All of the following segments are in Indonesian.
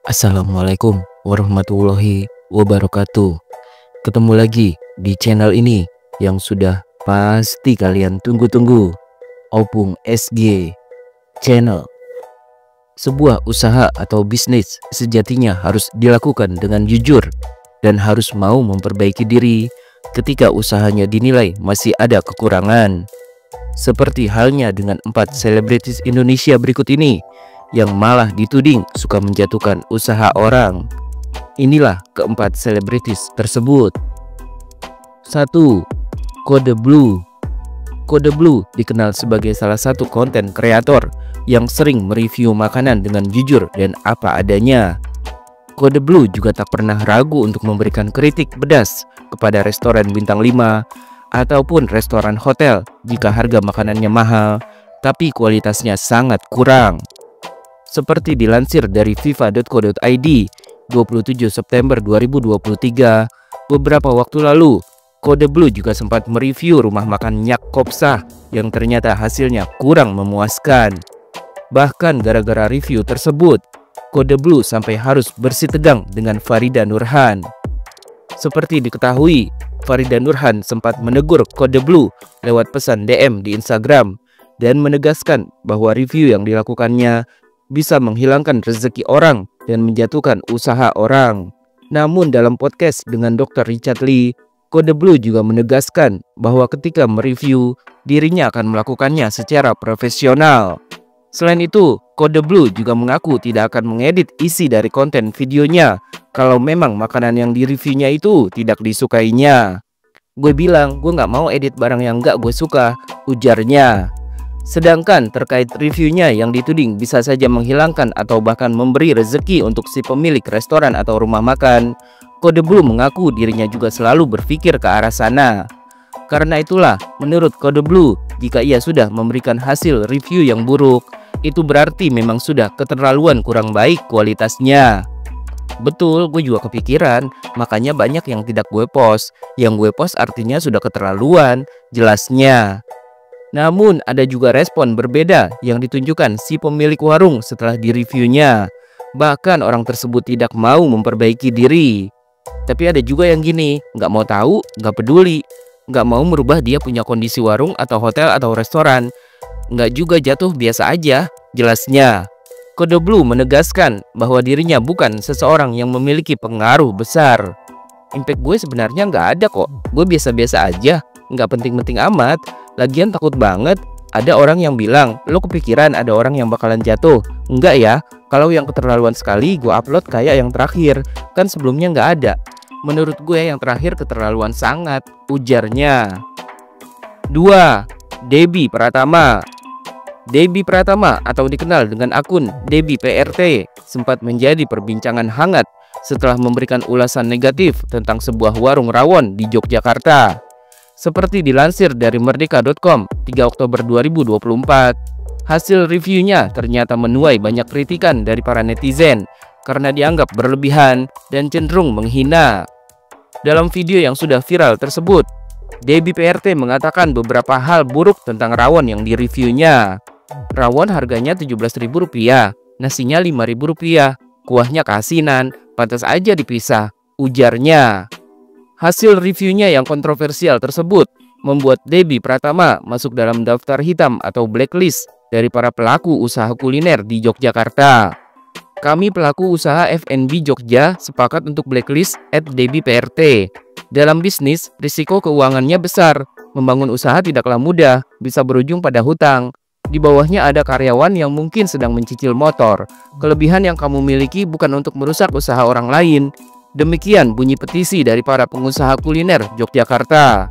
Assalamualaikum warahmatullahi wabarakatuh. Ketemu lagi di channel ini yang sudah pasti kalian tunggu-tunggu, Opung SG Channel. Sebuah usaha atau bisnis sejatinya harus dilakukan dengan jujur dan harus mau memperbaiki diri ketika usahanya dinilai masih ada kekurangan. Seperti halnya dengan 4 selebritis Indonesia berikut ini yang malah dituding suka menjatuhkan usaha orang. Inilah keempat selebritis tersebut. 1. Kode Blue. Kode Blue dikenal sebagai salah satu konten kreator yang sering mereview makanan dengan jujur dan apa adanya. Kode Blue juga tak pernah ragu untuk memberikan kritik pedas kepada restoran bintang 5 ataupun restoran hotel jika harga makanannya mahal tapi kualitasnya sangat kurang. Seperti dilansir dari fifa.co.id 27 September 2023, beberapa waktu lalu, Kode Blue juga sempat mereview rumah makan Nyak Kopsah yang ternyata hasilnya kurang memuaskan. Bahkan gara-gara review tersebut, Kode Blue sampai harus bersitegang dengan Farida Nurhan. Seperti diketahui, Farida Nurhan sempat menegur Kode Blue lewat pesan DM di Instagram dan menegaskan bahwa review yang dilakukannya bisa menghilangkan rezeki orang dan menjatuhkan usaha orang. Namun dalam podcast dengan Dr. Richard Lee, Kode Blue juga menegaskan bahwa ketika mereview, dirinya akan melakukannya secara profesional. Selain itu, Kode Blue juga mengaku tidak akan mengedit isi dari konten videonya kalau memang makanan yang direviewnya itu tidak disukainya. Gue bilang gue gak mau edit barang yang gak gue suka, ujarnya. Sedangkan terkait reviewnya yang dituding bisa saja menghilangkan atau bahkan memberi rezeki untuk si pemilik restoran atau rumah makan, Kode Blue mengaku dirinya juga selalu berpikir ke arah sana. Karena itulah, menurut Kode Blue, jika ia sudah memberikan hasil review yang buruk, itu berarti memang sudah keterlaluan kurang baik kualitasnya. Betul, gue juga kepikiran, makanya banyak yang tidak gue post. Yang gue post artinya sudah keterlaluan, jelasnya. Namun ada juga respon berbeda yang ditunjukkan si pemilik warung setelah direviewnya. Bahkan orang tersebut tidak mau memperbaiki diri. Tapi ada juga yang gini, nggak mau tahu, nggak peduli, nggak mau merubah dia punya kondisi warung atau hotel atau restoran. Nggak juga jatuh biasa aja, jelasnya. Kode Blue menegaskan bahwa dirinya bukan seseorang yang memiliki pengaruh besar. Impact gue sebenarnya nggak ada kok, gue biasa-biasa aja, nggak penting-penting amat. Lagian takut banget, ada orang yang bilang, lo kepikiran ada orang yang bakalan jatuh? Enggak ya, kalau yang keterlaluan sekali gue upload kayak yang terakhir, kan sebelumnya nggak ada. Menurut gue yang terakhir keterlaluan sangat, ujarnya. 2. Debbie Pratama. Debbie Pratama atau dikenal dengan akun Debbie PRT sempat menjadi perbincangan hangat setelah memberikan ulasan negatif tentang sebuah warung rawon di Yogyakarta. Seperti dilansir dari merdeka.com 3 Oktober 2024, hasil reviewnya ternyata menuai banyak kritikan dari para netizen karena dianggap berlebihan dan cenderung menghina. Dalam video yang sudah viral tersebut, Debbie PRT mengatakan beberapa hal buruk tentang rawon yang direviewnya. Rawon harganya Rp17.000, nasinya Rp5.000, kuahnya keasinan, pantas aja dipisah, ujarnya. Hasil reviewnya yang kontroversial tersebut membuat Debbie Pratama masuk dalam daftar hitam atau blacklist dari para pelaku usaha kuliner di Yogyakarta. Kami pelaku usaha F&B Jogja sepakat untuk blacklist @Debbie PRT. Dalam bisnis, risiko keuangannya besar. Membangun usaha tidaklah mudah, bisa berujung pada hutang. Di bawahnya ada karyawan yang mungkin sedang mencicil motor. Kelebihan yang kamu miliki bukan untuk merusak usaha orang lain. Demikian bunyi petisi dari para pengusaha kuliner Yogyakarta.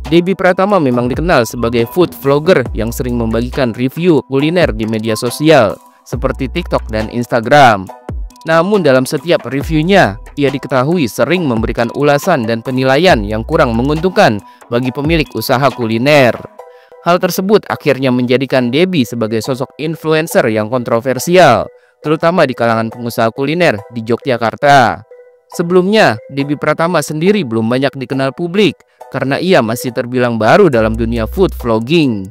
Debbie Pratama memang dikenal sebagai food vlogger yang sering membagikan review kuliner di media sosial seperti TikTok dan Instagram. Namun dalam setiap reviewnya, ia diketahui sering memberikan ulasan dan penilaian yang kurang menguntungkan bagi pemilik usaha kuliner. Hal tersebut akhirnya menjadikan Debbie sebagai sosok influencer yang kontroversial, terutama di kalangan pengusaha kuliner di Yogyakarta. Sebelumnya, Debbie Pratama sendiri belum banyak dikenal publik karena ia masih terbilang baru dalam dunia food vlogging.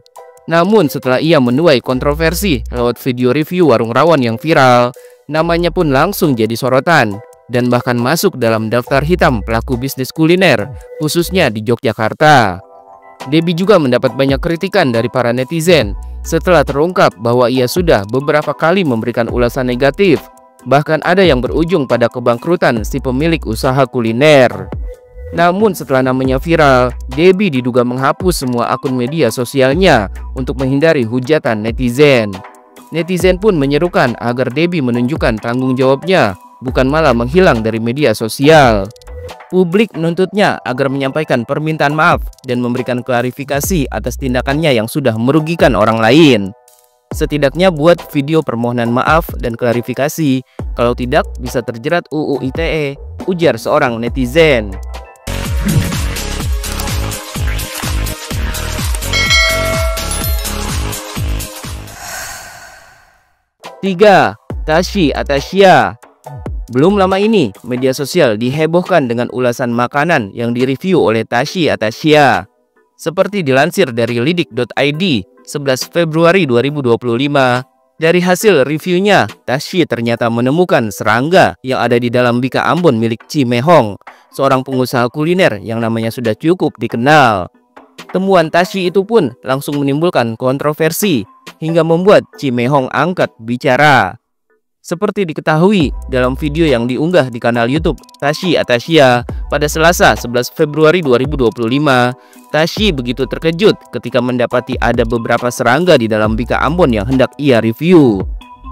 Namun setelah ia menuai kontroversi lewat video review warung rawon yang viral, Namanya pun langsung jadi sorotan dan bahkan masuk dalam daftar hitam pelaku bisnis kuliner, khususnya di Yogyakarta. Debbie juga mendapat banyak kritikan dari para netizen setelah terungkap bahwa ia sudah beberapa kali memberikan ulasan negatif. Bahkan ada yang berujung pada kebangkrutan si pemilik usaha kuliner. Namun setelah namanya viral, Debbie diduga menghapus semua akun media sosialnya untuk menghindari hujatan netizen. Netizen pun menyerukan agar Debbie menunjukkan tanggung jawabnya, bukan malah menghilang dari media sosial. Publik menuntutnya agar menyampaikan permintaan maaf dan memberikan klarifikasi atas tindakannya yang sudah merugikan orang lain. Setidaknya buat video permohonan maaf dan klarifikasi, kalau tidak bisa terjerat UU ITE, ujar seorang netizen. Tiga, Tashi Atasya. Belum lama ini, media sosial dihebohkan dengan ulasan makanan yang direview oleh Tashi Atasya. Seperti dilansir dari lidik.id 11 Februari 2025, dari hasil reviewnya, Tashi ternyata menemukan serangga yang ada di dalam bika Ambon milik Cimehong, seorang pengusaha kuliner yang namanya sudah cukup dikenal. Temuan Tashi itu pun langsung menimbulkan kontroversi hingga membuat Cimehong angkat bicara. Seperti diketahui dalam video yang diunggah di kanal YouTube Tashi Atasya pada Selasa 11 Februari 2025, Tashi begitu terkejut ketika mendapati ada beberapa serangga di dalam bika Ambon yang hendak ia review.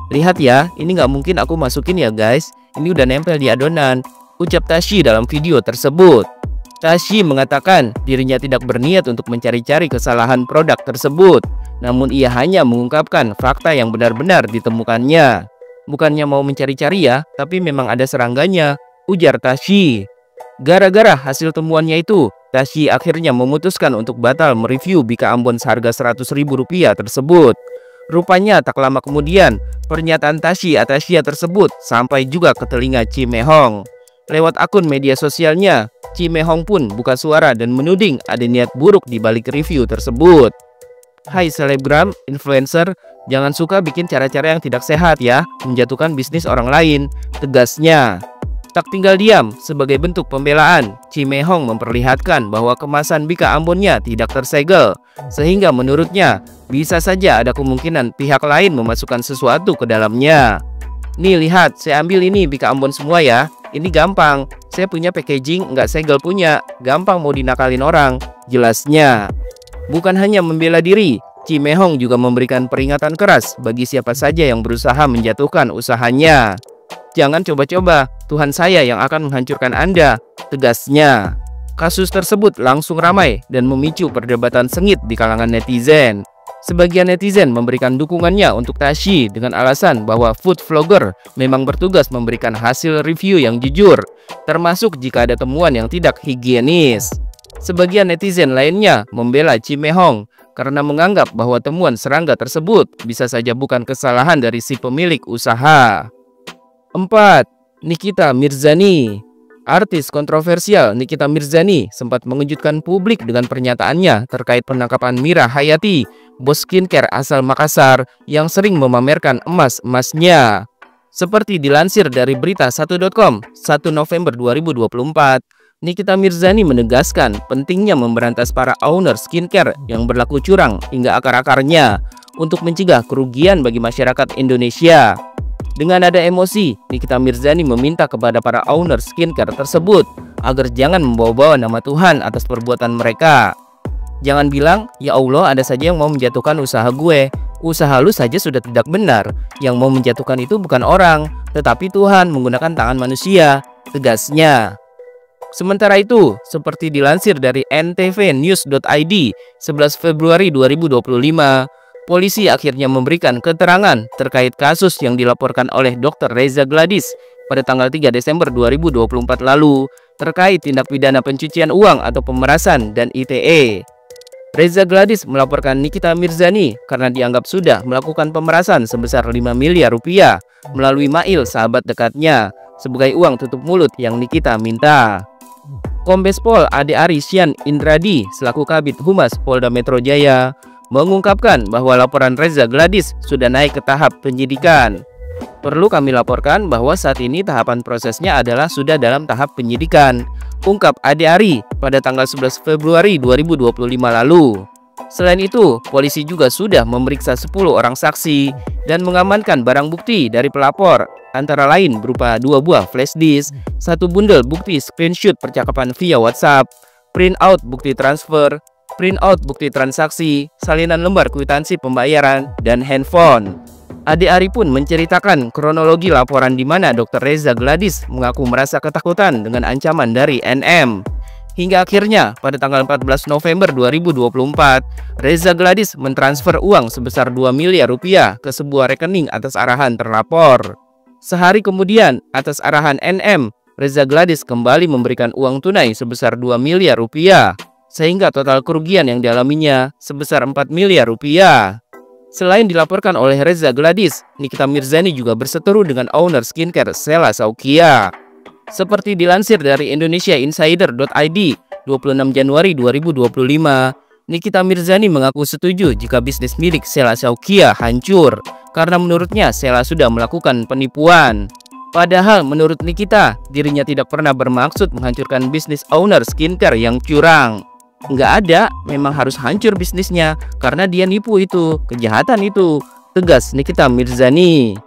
Lihat ya, ini nggak mungkin aku masukin ya guys, ini udah nempel di adonan, ucap Tashi dalam video tersebut. Tashi mengatakan dirinya tidak berniat untuk mencari-cari kesalahan produk tersebut, namun ia hanya mengungkapkan fakta yang benar-benar ditemukannya. Bukannya mau mencari-cari ya, tapi memang ada serangganya, ujar Tashi. Gara-gara hasil temuannya itu, Tashi akhirnya memutuskan untuk batal mereview bika Ambon seharga Rp100.000 tersebut. Rupanya tak lama kemudian, pernyataan Tashi Atasya tersebut sampai juga ke telinga Cimehong. Lewat akun media sosialnya, Cimehong pun buka suara dan menuding ada niat buruk di balik review tersebut. Hai selebgram, influencer, jangan suka bikin cara-cara yang tidak sehat ya, menjatuhkan bisnis orang lain, tegasnya. Tak tinggal diam, sebagai bentuk pembelaan, Cimehong memperlihatkan bahwa kemasan bika Ambonnya tidak tersegel, sehingga menurutnya bisa saja ada kemungkinan pihak lain memasukkan sesuatu ke dalamnya. Nih lihat, saya ambil ini bika Ambon semua ya, ini gampang, saya punya packaging nggak segel punya, gampang mau dinakalin orang, jelasnya. Bukan hanya membela diri, Cimehong juga memberikan peringatan keras bagi siapa saja yang berusaha menjatuhkan usahanya. Jangan coba-coba, Tuhan saya yang akan menghancurkan Anda, tegasnya. Kasus tersebut langsung ramai dan memicu perdebatan sengit di kalangan netizen. Sebagian netizen memberikan dukungannya untuk Tashi dengan alasan bahwa food vlogger memang bertugas memberikan hasil review yang jujur, termasuk jika ada temuan yang tidak higienis. Sebagian netizen lainnya membela Cimehong karena menganggap bahwa temuan serangga tersebut bisa saja bukan kesalahan dari si pemilik usaha. 4. Nikita Mirzani. Artis kontroversial Nikita Mirzani sempat mengejutkan publik dengan pernyataannya terkait penangkapan Mira Hayati, bos skincare asal Makassar yang sering memamerkan emas-emasnya. Seperti dilansir dari berita1.com 1 November 2024, Nikita Mirzani menegaskan pentingnya memberantas para owner skincare yang berlaku curang hingga akar-akarnya untuk mencegah kerugian bagi masyarakat Indonesia. Dengan nada emosi, Nikita Mirzani meminta kepada para owner skincare tersebut agar jangan membawa-bawa nama Tuhan atas perbuatan mereka. Jangan bilang, ya Allah ada saja yang mau menjatuhkan usaha gue. Usaha lu saja sudah tidak benar. Yang mau menjatuhkan itu bukan orang, tetapi Tuhan menggunakan tangan manusia, tegasnya. Sementara itu, seperti dilansir dari ntvnews.id 11 Februari 2025, polisi akhirnya memberikan keterangan terkait kasus yang dilaporkan oleh Dr. Reza Gladys pada tanggal 3 Desember 2024 lalu terkait tindak pidana pencucian uang atau pemerasan dan ITE. Reza Gladys melaporkan Nikita Mirzani karena dianggap sudah melakukan pemerasan sebesar 5 miliar rupiah melalui Mail, sahabat dekatnya, sebagai uang tutup mulut yang Nikita minta. Kombes Pol Ade Arisyan Indradi selaku Kabid Humas Polda Metro Jaya mengungkapkan bahwa laporan Reza Gladys sudah naik ke tahap penyidikan. Perlu kami laporkan bahwa saat ini tahapan prosesnya adalah sudah dalam tahap penyidikan, ungkap Ade Ari pada tanggal 11 Februari 2025 lalu. Selain itu, polisi juga sudah memeriksa 10 orang saksi dan mengamankan barang bukti dari pelapor, antara lain berupa 2 buah flash disk, 1 bundel bukti screenshot percakapan via WhatsApp, print out bukti transfer, print out bukti transaksi, salinan lembar kwitansi pembayaran, dan handphone. Ade Ari pun menceritakan kronologi laporan di mana Dr. Reza Gladys mengaku merasa ketakutan dengan ancaman dari NM. Hingga akhirnya pada tanggal 14 November 2024, Reza Gladys mentransfer uang sebesar 2 miliar rupiah ke sebuah rekening atas arahan terlapor. Sehari kemudian, atas arahan NM, Reza Gladys kembali memberikan uang tunai sebesar 2 miliar rupiah, sehingga total kerugian yang dialaminya sebesar 4 miliar rupiah. Selain dilaporkan oleh Reza Gladys, Nikita Mirzani juga berseteru dengan owner skincare Sheila Saukia. Seperti dilansir dari indonesiainsider.id 26 Januari 2025, Nikita Mirzani mengaku setuju jika bisnis milik Sheila Saukia hancur karena menurutnya Sheila sudah melakukan penipuan. Padahal menurut Nikita, dirinya tidak pernah bermaksud menghancurkan bisnis owner skincare yang curang. Nggak ada, memang harus hancur bisnisnya karena dia nipu itu, kejahatan itu, tegas Nikita Mirzani.